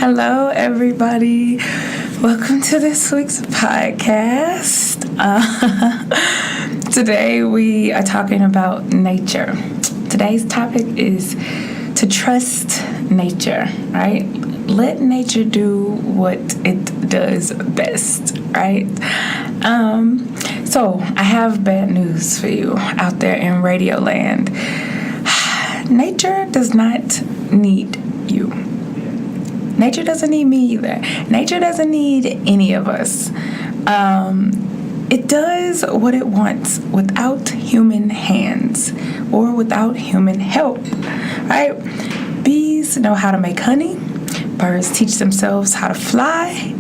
Hello, everybody. Welcome to this week's podcast. Today we are talking about nature. Today's topic is to trust nature, right? Let nature do what it does best, right? So I have bad news for you out there in Radio Land. Nature does not need you. Nature doesn't need me either. Nature doesn't need any of us. It does what it wants without human hands or without human help, right? Bees know how to make honey. Birds teach themselves how to fly.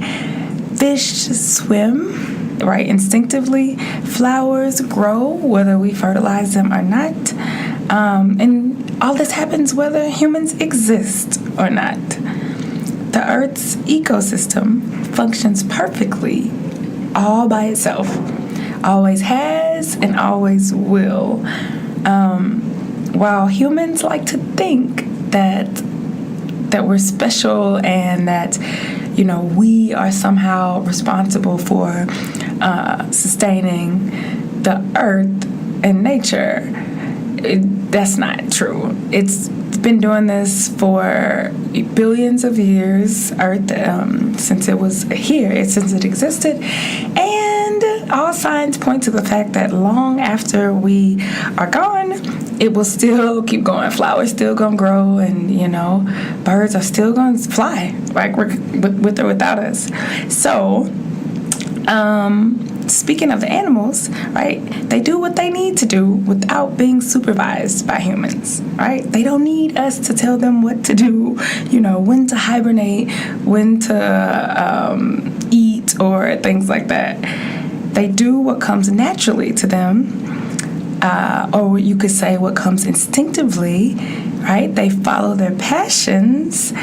Fish swim, right, instinctively. Flowers grow whether we fertilize them or not. And all this happens whether humans exist or not. The Earth's ecosystem functions perfectly all by itself. Always has and always will. While humans like to think that we're special and that, we are somehow responsible for sustaining the Earth and nature, that's not true. It's been doing this for billions of years, Earth, since it was here, since it existed, and all signs point to the fact that long after we are gone, it will still keep going. Flowers still gonna grow, and birds are still gonna fly, like with or without us. So, speaking of the animals, right, they do what they need to do without being supervised by humans, right? They don't need us to tell them what to do, when to hibernate, when to eat, or things like that. They do what comes naturally to them, or you could say what comes instinctively, right? They follow their passions,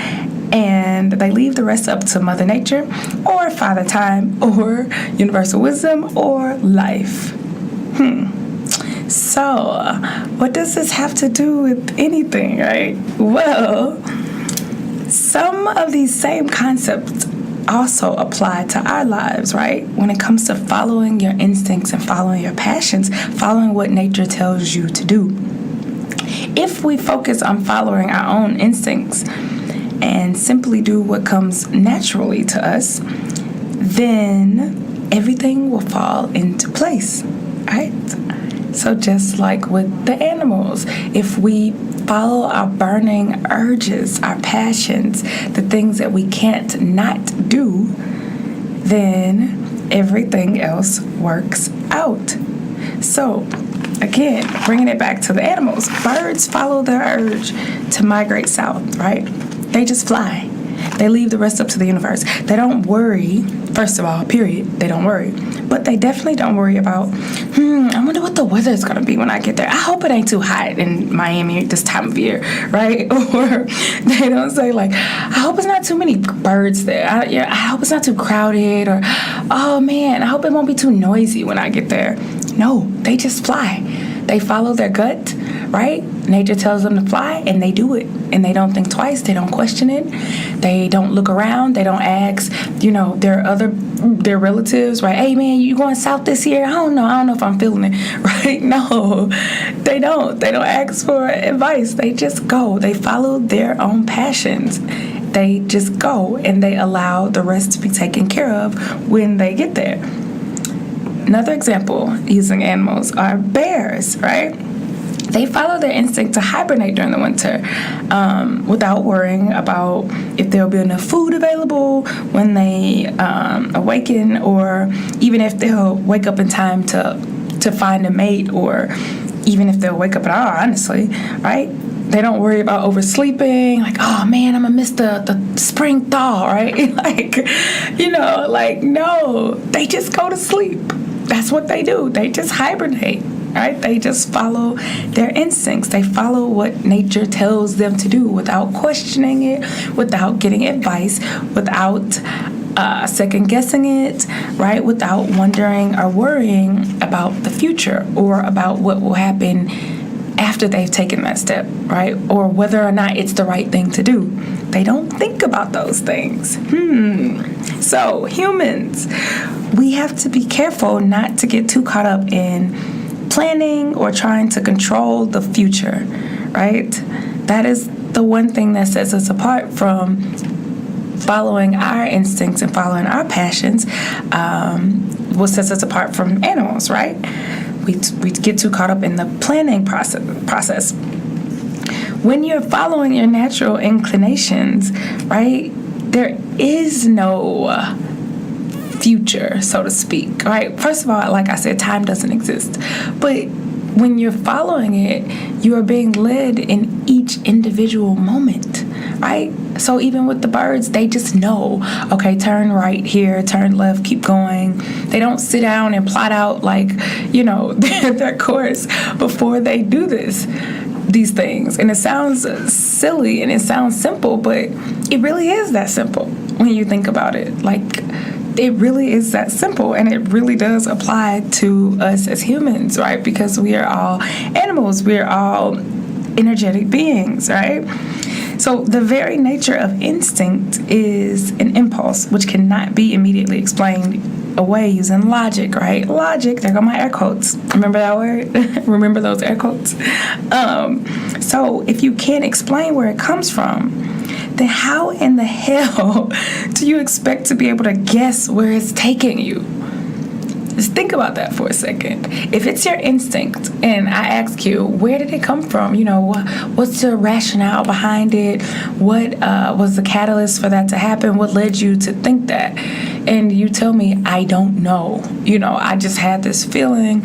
and they leave the rest up to Mother Nature or Father Time or universal wisdom or life. So, what does this have to do with anything, right? Well, some of these same concepts also apply to our lives, right? When it comes to following your instincts and following your passions, following what nature tells you to do. If we focus on following our own instincts and simply do what comes naturally to us, then everything will fall into place, right? So just like with the animals, if we follow our burning urges, our passions, the things that we can't not do, then everything else works out. So again, bringing it back to the animals, birds follow their urge to migrate south, right? They just fly. They leave the rest up to the universe. They don't worry, first of all, period. They don't worry. But they definitely don't worry about, I wonder what the weather is going to be when I get there. I hope it ain't too hot in Miami this time of year, right? Or they don't say, like, I hope it's not too many birds there. I hope it's not too crowded. Or, oh, man, I hope it won't be too noisy when I get there. No, they just fly. They follow their gut, right? Nature tells them to fly, and they do it. And they don't think twice. They don't question it. They don't look around. They don't ask, their relatives, right? Hey, man, you going south this year? I don't know if I'm feeling it, right? No, they don't. They don't ask for advice. They just go. They follow their own passions. They just go, and they allow the rest to be taken care of when they get there. Another example using animals are bears, right? They follow their instinct to hibernate during the winter without worrying about if there'll be enough food available when they awaken, or even if they'll wake up in time to find a mate, or even if they'll wake up at all, honestly, right? They don't worry about oversleeping, like, oh man, I'm gonna miss the spring thaw, right? No, they just go to sleep. That's what they do. They just hibernate, right? They just follow their instincts. They follow what nature tells them to do without questioning it, without getting advice, without second guessing it, right? Without wondering or worrying about the future or about what will happen after they've taken that step, right? Or whether or not it's the right thing to do. They don't think about those things. So humans, we have to be careful not to get too caught up in planning or trying to control the future, right? That is the one thing that sets us apart from following our instincts and following our passions. What sets us apart from animals, right? We get too caught up in the planning process. When you're following your natural inclinations, right, there is no future, so to speak, right? First of all, like I said, time doesn't exist. But when you're following it, you are being led in each individual moment, right? So even with the birds, they just know, okay, turn right here, turn left, keep going. They don't sit down and plot out their course before they do these things. And it sounds silly and it sounds simple, but it really is that simple when you think about it. Like, it really is that simple, and it really does apply to us as humans, right? Because we are all animals. We are all energetic beings, right? So the very nature of instinct is an impulse which cannot be immediately explained away using logic, right? Logic, there go my air quotes. Remember that word? Remember those air quotes? So if you can't explain where it comes from, then how in the hell do you expect to be able to guess where it's taking you? Just think about that for a second. If it's your instinct and I ask you, where did it come from? What's the rationale behind it? What was the catalyst for that to happen? What led you to think that? And you tell me, I don't know. I just had this feeling,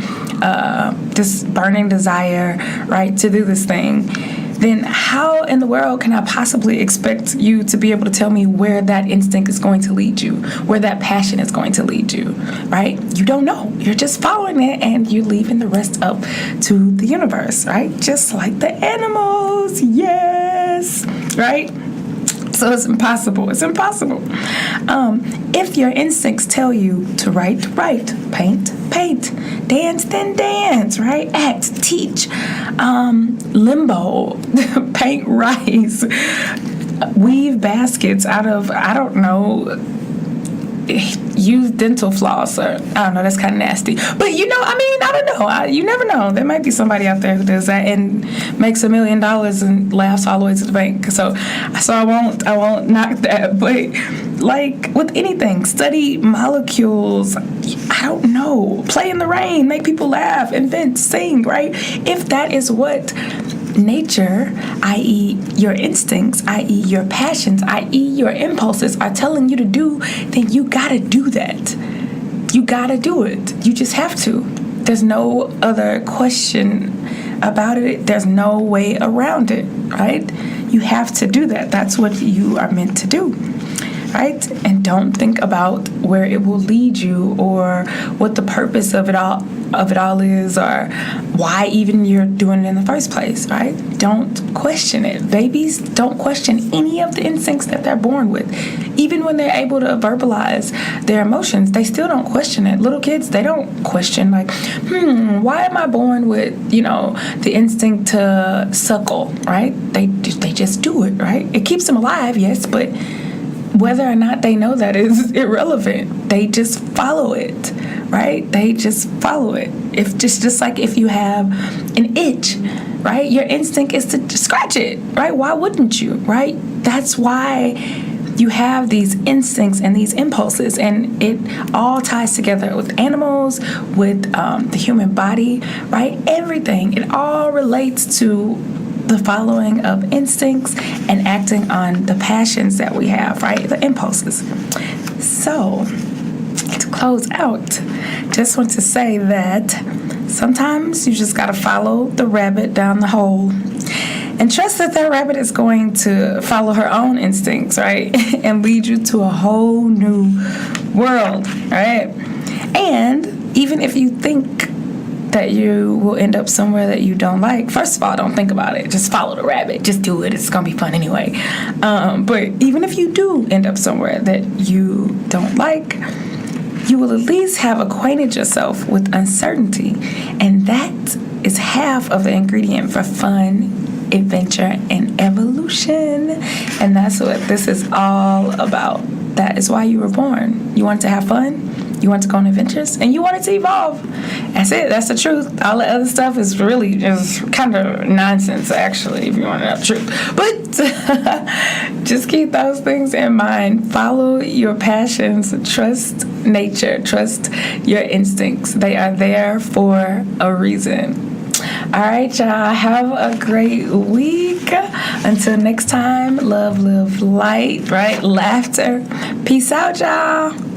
this burning desire, right, to do this thing. Then how in the world can I possibly expect you to be able to tell me where that instinct is going to lead you, where that passion is going to lead you, right? You don't know. You're just following it, and you're leaving the rest up to the universe, right? Just like the animals. Yes, right? So it's impossible. It's impossible. If your instincts tell you to write, paint, dance, then dance, right? Act, teach, limbo, paint rice, weave baskets out of, I don't know, use dental floss, or I don't know, that's kind of nasty. But I don't know. You never know. There might be somebody out there who does that and makes $1 million and laughs all the way to the bank. So I won't knock that. But like with anything, study molecules. I don't know. Play in the rain, make people laugh, invent, sing. Right? If that is what nature, i.e. your instincts, i.e. your passions, i.e. your impulses are telling you to do, then you gotta do that. You gotta do it. You just have to. There's no other question about it. There's no way around it, right? You have to do that. That's what you are meant to do, right? And don't think about where it will lead you or what the purpose of it all is, or why even you're doing it in the first place, right? Don't question it. Babies don't question any of the instincts that they're born with. Even when they're able to verbalize their emotions, they still don't question it. Little kids, they don't question like, why am I born with, the instinct to suckle, right? They just do it, right? It keeps them alive, yes, but whether or not they know that is irrelevant. They just follow it, right? They just follow it. If just like if you have an itch, right? Your instinct is to scratch it, right? Why wouldn't you, right? That's why you have these instincts and these impulses, and it all ties together with animals, with the human body, right? Everything. It all relates to the following of instincts and acting on the passions that we have, right? The impulses. So, to close out, just want to say that sometimes you just got to follow the rabbit down the hole and trust that rabbit is going to follow her own instincts, right? And lead you to a whole new world, right? And even if you think that you will end up somewhere that you don't like, first of all, don't think about it. Just follow the rabbit. Just do it. It's going to be fun anyway. But even if you do end up somewhere that you don't like, you will at least have acquainted yourself with uncertainty. And that is half of the ingredient for fun, adventure, and evolution. And that's what this is all about. That is why you were born. You want to have fun, you want to go on adventures, and you want it to evolve. That's it. That's the truth. All the other stuff is really just kind of nonsense, actually, if you want to know the truth. But just keep those things in mind. Follow your passions. Trust nature. Trust your instincts. They are there for a reason. All right, y'all. Have a great week. Until next time, love, live light, right? Laughter. Peace out, y'all.